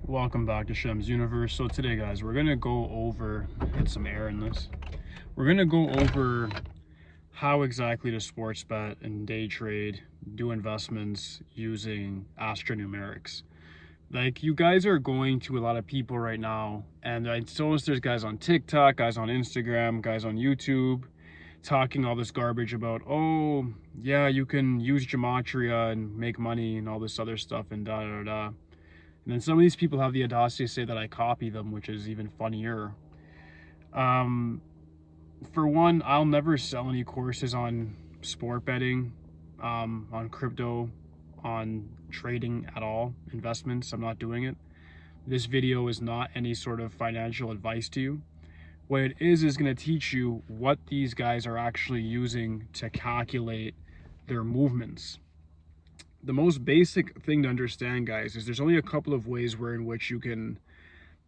Welcome back to Shem's Universe. So today, guys, we're gonna go over, get some air in this. We're gonna go over how exactly to sports bet and day trade, do investments using Astronumerics. Like, you guys are going to a lot of people right now, and I notice there's guys on TikTok, guys on Instagram, guys on YouTube, talking all this garbage about, oh, yeah, you can use gematria and make money and all this other stuff and da da da. And then some of these people have the audacity to say that I copy them, which is even funnier. For one, I'll never sell any courses on sport betting, on crypto, on trading at all, investments. I'm not doing it. This video is not any sort of financial advice to you. What it is going to teach you what these guys are actually using to calculate their movements. The most basic thing to understand, guys, is there's only a couple of ways in which you can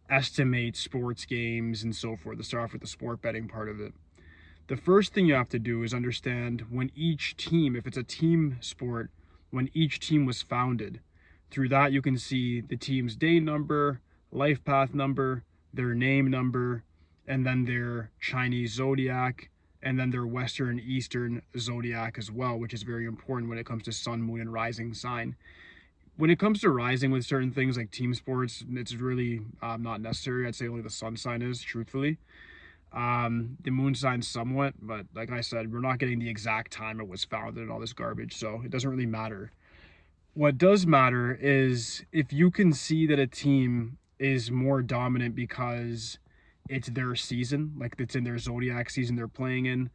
estimate sports games and so forth. To start off with the sport betting part of it. The first thing you have to do is understand when each team, if it's a team sport, when each team was founded. Through that, you can see the team's day number, life path number, their name number, and then their Chinese zodiac, and then their Western Eastern zodiac as well, which is very important when it comes to sun, moon, and rising sign. When it comes to rising with certain things like team sports, it's really not necessary. I'd say only the sun sign is, truthfully. The moon sign somewhat, but like I said, we're not getting the exact time it was founded and all this garbage, so it doesn't really matter. What does matter is if you can see that a team is more dominant because it's their season, like it's in their zodiac season they're playing in,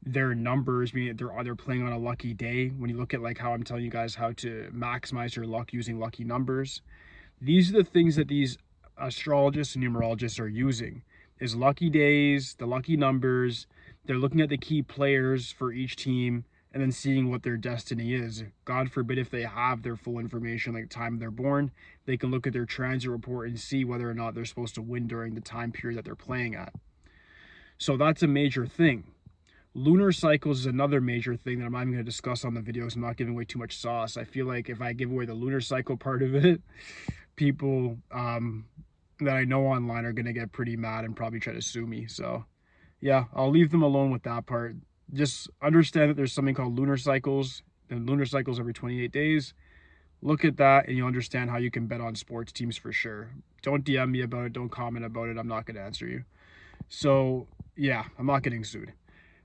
their numbers, meaning they're playing on a lucky day. When you look at like how I'm telling you guys how to maximize your luck using lucky numbers, these are the things that these astrologists and numerologists are using, is lucky days, the lucky numbers. They're looking at the key players for each team and then seeing what their destiny is. God forbid if they have their full information, like time they're born, they can look at their transit report and see whether or not they're supposed to win during the time period that they're playing at. So that's a major thing. Lunar cycles is another major thing that I'm not even going to discuss on the videos. I'm not giving away too much sauce. I feel like if I give away the lunar cycle part of it, people that I know online are going to get pretty mad and probably try to sue me. So yeah, I'll leave them alone with that part. Just understand that there's something called lunar cycles, and lunar cycles every 28 days. Look at that and you'll understand how you can bet on sports teams for sure. Don't DM me about it. Don't comment about it. I'm not going to answer you. So yeah, I'm not getting sued.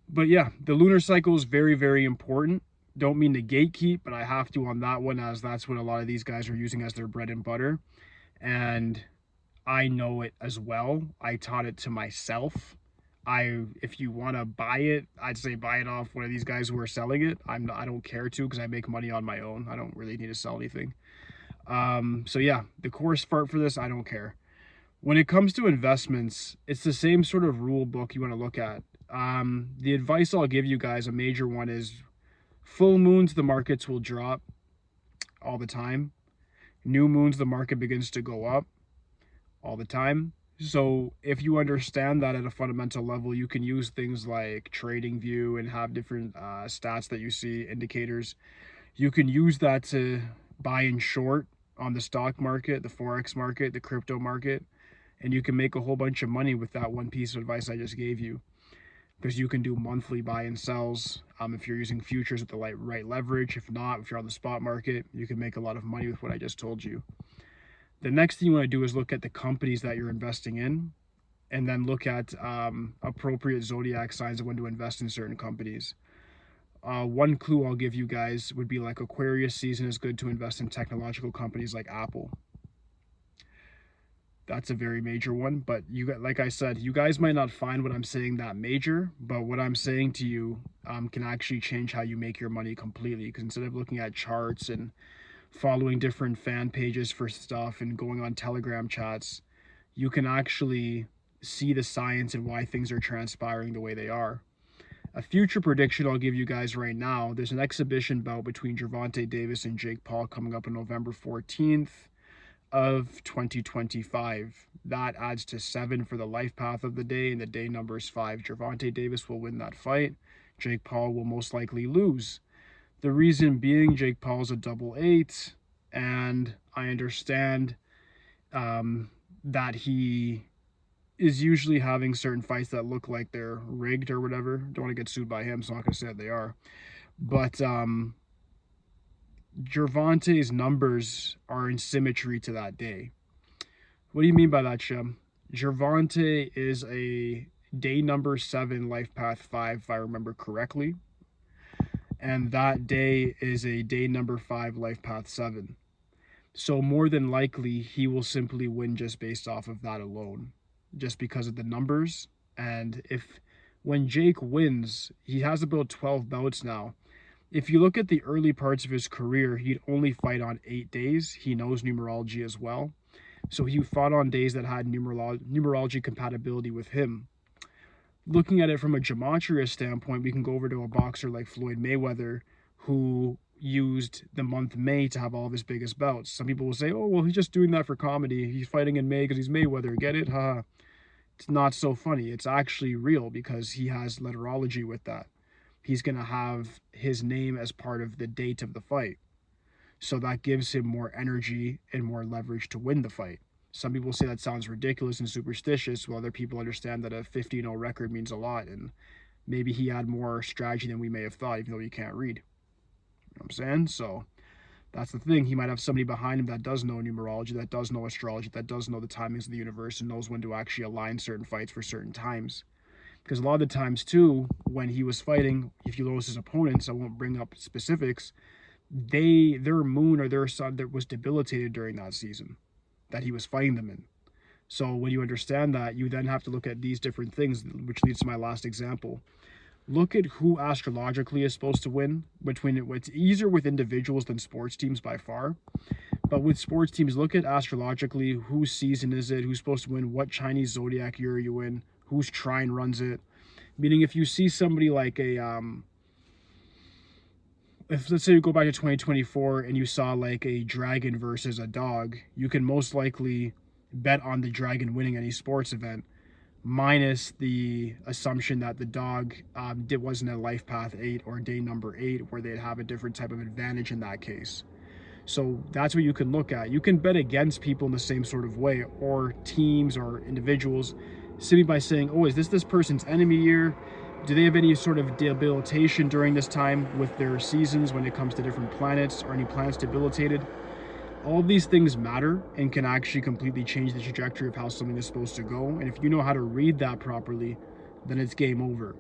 But yeah, the lunar cycle is very, very important. Don't mean to gatekeep, but I have to on that one, as that's what a lot of these guys are using as their bread and butter. And I know it as well. I taught it to myself. If you want to buy it, I'd say buy it off one of these guys who are selling it. I don't care to, because I make money on my own. I don't really need to sell anything. So yeah, the course part for this, I don't care. When it comes to investments, it's the same sort of rule book you want to look at. The advice I'll give you guys, a major one, is full moons, the markets will drop all the time. New moons, the market begins to go up all the time. So if you understand that at a fundamental level, you can use things like TradingView and have different stats that you see, indicators. You can use that to buy and short on the stock market, the Forex market, the crypto market, and you can make a whole bunch of money with that one piece of advice I just gave you. Because you can do monthly buy and sells if you're using futures with the right leverage. If not, if you're on the spot market, you can make a lot of money with what I just told you. The next thing you want to do is look at the companies that you're investing in, and then look at appropriate zodiac signs of when to invest in certain companies. One clue I'll give you guys would be like Aquarius season is good to invest in technological companies like Apple. That's a very major one, but like I said, you guys might not find what I'm saying that major, but what I'm saying to you can actually change how you make your money completely. Because instead of looking at charts and following different fan pages for stuff and going on Telegram chats, you can actually see the science and why things are transpiring the way they are. A future prediction I'll give you guys right now, there's an exhibition bout between Gervonta Davis and Jake Paul coming up on November 14th of 2025. That adds to 7 for the life path of the day, and the day number is 5. Gervonta Davis will win that fight. Jake Paul will most likely lose. The reason being, Jake Paul's a double 8, and I understand that he is usually having certain fights that look like they're rigged or whatever. Don't want to get sued by him, so I'm not going to say that they are. But Gervonta's numbers are in symmetry to that day. What do you mean by that, Shem? Gervonta is a day number 7, life path 5, if I remember correctly. And that day is a day number 5, life path 7. So more than likely, he will simply win just based off of that alone, just because of the numbers. And when Jake wins, he has about 12 bouts now. If you look at the early parts of his career, he'd only fight on 8 days. He knows numerology as well. So he fought on days that had numerology compatibility with him. Looking at it from a gematria standpoint, we can go over to a boxer like Floyd Mayweather, who used the month May to have all of his biggest bouts. Some people will say, oh, well, he's just doing that for comedy. He's fighting in May because he's Mayweather. Get it? Haha. It's not so funny. It's actually real because he has letterology with that. He's going to have his name as part of the date of the fight. So that gives him more energy and more leverage to win the fight. Some people say that sounds ridiculous and superstitious, while other people understand that a 15-0 record means a lot, and maybe he had more strategy than we may have thought, even though he can't read. You know what I'm saying? So that's the thing. He might have somebody behind him that does know numerology, that does know astrology, that does know the timings of the universe, and knows when to actually align certain fights for certain times. Because a lot of the times, too, when he was fighting, if you notice his opponents, I won't bring up specifics, their moon or their sun that was debilitated during that season that he was fighting them in. So when you understand that, you then have to look at these different things, which leads to my last example. Look at who astrologically is supposed to win. It's easier with individuals than sports teams by far. But with sports teams, look at astrologically, whose season is it, who's supposed to win, what Chinese zodiac year are you in, whose trine runs it. Meaning if you see somebody like let's say you go back to 2024 and you saw like a dragon versus a dog, you can most likely bet on the dragon winning any sports event, minus the assumption that the dog wasn't a life path 8 or day number 8, where they'd have a different type of advantage in that case. So that's what you can look at. You can bet against people in the same sort of way, or teams or individuals, simply by saying, oh, is this person's enemy year? Do they have any sort of debilitation during this time with their seasons when it comes to different planets, or any planets debilitated? All of these things matter and can actually completely change the trajectory of how something is supposed to go. And if you know how to read that properly, then it's game over.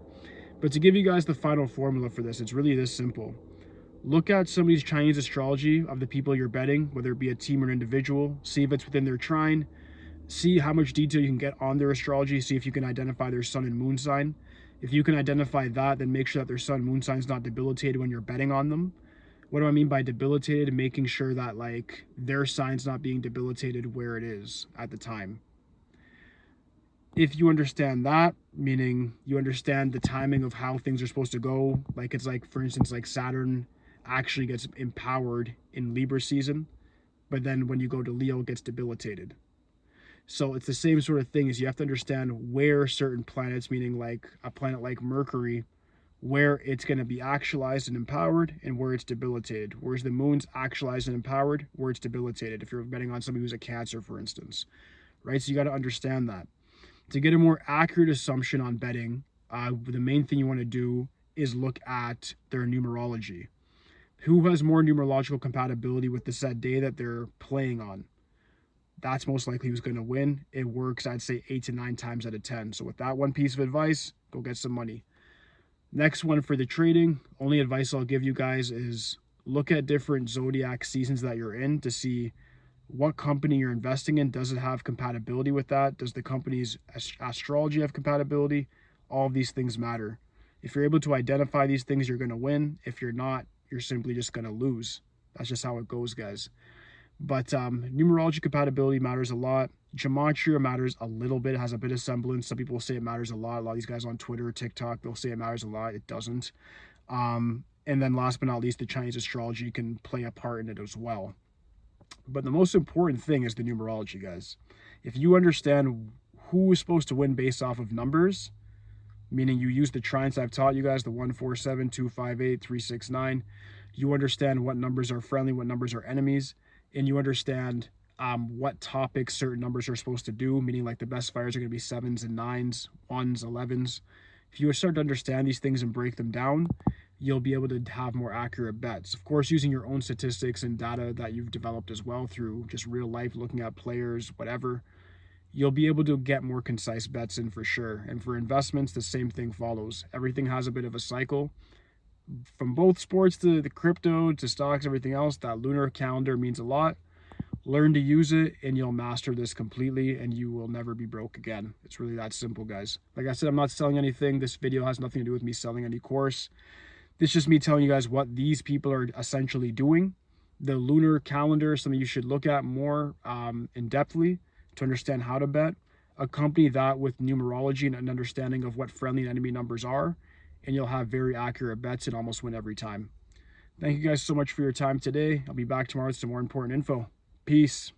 But to give you guys the final formula for this, it's really this simple. Look at somebody's Chinese astrology of the people you're betting, whether it be a team or an individual. See if it's within their trine. See how much detail you can get on their astrology. See if you can identify their sun and moon sign. If you can identify that, then make sure that their sun moon sign is not debilitated when you're betting on them. What do I mean by debilitated? Making sure that like their sign's not being debilitated where it is at the time. If you understand that, meaning you understand the timing of how things are supposed to go, like it's like, for instance, like Saturn actually gets empowered in Libra season, but then when you go to Leo, it gets debilitated. So it's the same sort of thing, as you have to understand where certain planets, meaning like a planet like Mercury, where it's going to be actualized and empowered and where it's debilitated. Whereas the moon's actualized and empowered, where it's debilitated, if you're betting on somebody who's a Cancer, for instance. Right? So you got to understand that. To get a more accurate assumption on betting, the main thing you want to do is look at their numerology. Who has more numerological compatibility with the set day that they're playing on? That's most likely who's going to win. It works, I'd say, 8 to 9 times out of 10. So with that one piece of advice, go get some money. Next one for the trading, only advice I'll give you guys is look at different zodiac seasons that you're in to see what company you're investing in. Does it have compatibility with that? Does the company's astrology have compatibility? All of these things matter. If you're able to identify these things, you're going to win. If you're not, you're simply just going to lose. That's just how it goes, guys. But numerology compatibility matters a lot. Gematria matters a little bit. It has a bit of semblance. Some people say it matters a lot. A lot of these guys on Twitter, TikTok, they'll say it matters a lot. It doesn't. And then last but not least, the Chinese astrology can play a part in it as well. But the most important thing is the numerology, guys. If you understand who is supposed to win based off of numbers, meaning you use the trines I've taught you guys, the 1, 4, 7, 2, 5, 8, 3, 6, 9, you understand what numbers are friendly, what numbers are enemies, and you understand what topics certain numbers are supposed to do, meaning like the best fires are going to be 7s and 9s, 1s, 11s. If you start to understand these things and break them down, you'll be able to have more accurate bets. Of course, using your own statistics and data that you've developed as well through just real life, looking at players, whatever, you'll be able to get more concise bets in for sure. And for investments, the same thing follows. Everything has a bit of a cycle. From both sports to the crypto to stocks, everything else, that lunar calendar means a lot. Learn to use it and you'll master this completely and you will never be broke again. It's really that simple, guys. Like I said, I'm not selling anything. This video has nothing to do with me selling any course. This is just me telling you guys what these people are essentially doing. The lunar calendar is something you should look at more in depthly to understand how to bet. Accompany that with numerology and an understanding of what friendly and enemy numbers are, and you'll have very accurate bets and almost win every time. Thank you guys so much for your time today. I'll be back tomorrow with some more important info. Peace.